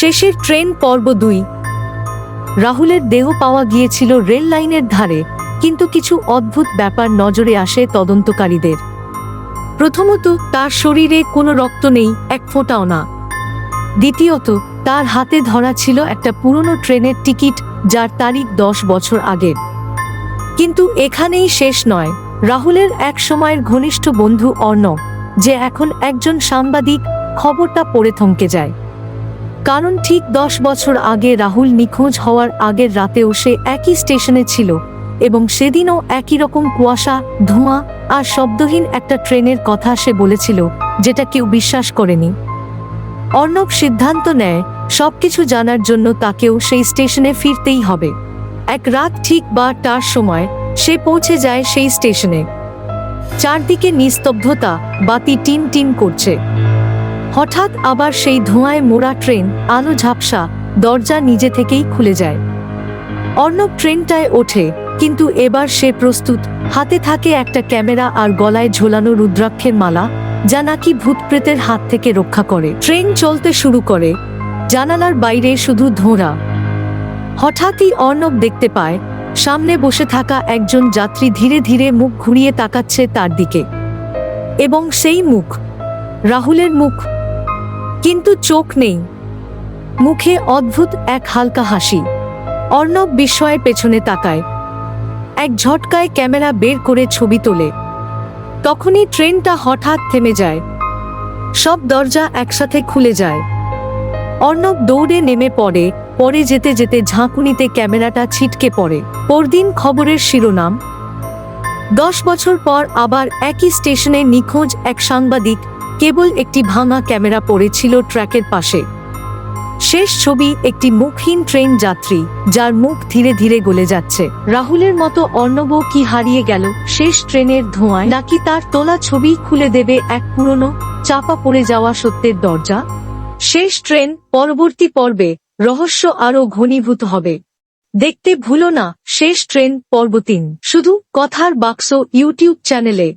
শেষের ট্রেন পর্ব 2। রাহুলের দেহ পাওয়া গিয়েছিল রেল লাইনের ধারে, কিন্তু কিছু অদ্ভুত ব্যাপার নজরে আসে তদন্তকারীদের। প্রথমত, তার শরীরে কোনো রক্ত নেই, এক ফোঁটাও না। দ্বিতীয়ত, তার হাতে ধরা ছিল একটা পুরনো ট্রেনের টিকিট, যার তারিখ 10 বছর আগের। কিন্তু এখানেই শেষ নয়। রাহুলের এক সময়ের ঘনিষ্ঠ বন্ধু অর্ণব, যে এখন একজন সাংবাদিক, খবরটা পড়ে থমকে যায়। কারণ ঠিক 10 বছর আগে রাহুল নিখোঁজ হওয়ার আগের রাতেও সে একই স্টেশনে ছিল, এবং সেদিনও একই রকম কুয়াশা, ধোঁয়া আর শব্দহীন একটা ট্রেনের কথা সে বলেছিল, যেটা কেউ বিশ্বাস করেনি। অর্ণব সিদ্ধান্ত নেয় সবকিছু জানার জন্য তাকেও সেই স্টেশনে ফিরতেই হবে। এক রাত ঠিক 12টার সময় সে পৌঁছে যায় সেই স্টেশনে। চারদিকে নিস্তব্ধতা, বাতি টিন টিন করছে। হঠাৎ আবার সেই ধোঁয়ায় মোড়া ট্রেন, আলো ঝাপসা, দরজা নিজে থেকেই খুলে যায়। অর্ণব ট্রেনটায় ওঠে, কিন্তু এবার সে প্রস্তুত। হাতে থাকে একটা ক্যামেরা আর গলায় ঝোলানো রুদ্রাক্ষের মালা, যা নাকি ভূতপ্রেতের হাত থেকে রক্ষা করে। ট্রেন চলতে শুরু করে। জানালার বাইরে শুধু ধোঁয়া। হঠাৎই অর্ণব দেখতে পায় সামনে বসে থাকা একজন যাত্রী ধীরে ধীরে মুখ ঘুরিয়ে তাকাচ্ছে তার দিকে। এবং সেই মুখ রাহুলের মুখ, কিন্তু চোখ নেই। মুখে অদ্ভুত এক হালকা হাসি। অর্ণব বিস্ময়ে পেছনে তাকায়। এক ঝটকায় ক্যামেরা বের করে ছবি তোলে। তখনই ট্রেনটা হঠাৎ থেমে যায়। সব দরজা একসাথে খুলে যায়। অর্ণব দৌড়ে নেমে পড়ে। পরে যেতে যেতে ঝাঁকুনিতে ক্যামেরাটা ছিটকে পড়ে। পরদিন খবরের শিরোনাম, 10 বছর পর আবার একই স্টেশনে নিখোঁজ এক সাংবাদিক, কেবল একটি ভাঙা ক্যামেরা পড়েছিল ট্র্যাকের পাশে। শেষ ছবি, একটি মুখহীন ট্রেন যাত্রী, যার মুখ ধীরে ধীরে গলে যাচ্ছে। রাহুলের মতো অর্ণবও কি হারিয়ে গেল শেষ ট্রেনের ধোঁয়ায়, নাকি তার তোলা ছবি খুলে দেবে এক পুরনো, চাপা পড়ে যাওয়া সত্যের দরজা? শেষ ট্রেন পরবর্তী পর্বে রহস্য আরও ঘনীভূত হবে। দেখতে ভুলো না শেষ ট্রেন পর্ব 3, শুধু কথার বাক্স ইউটিউব চ্যানেলে।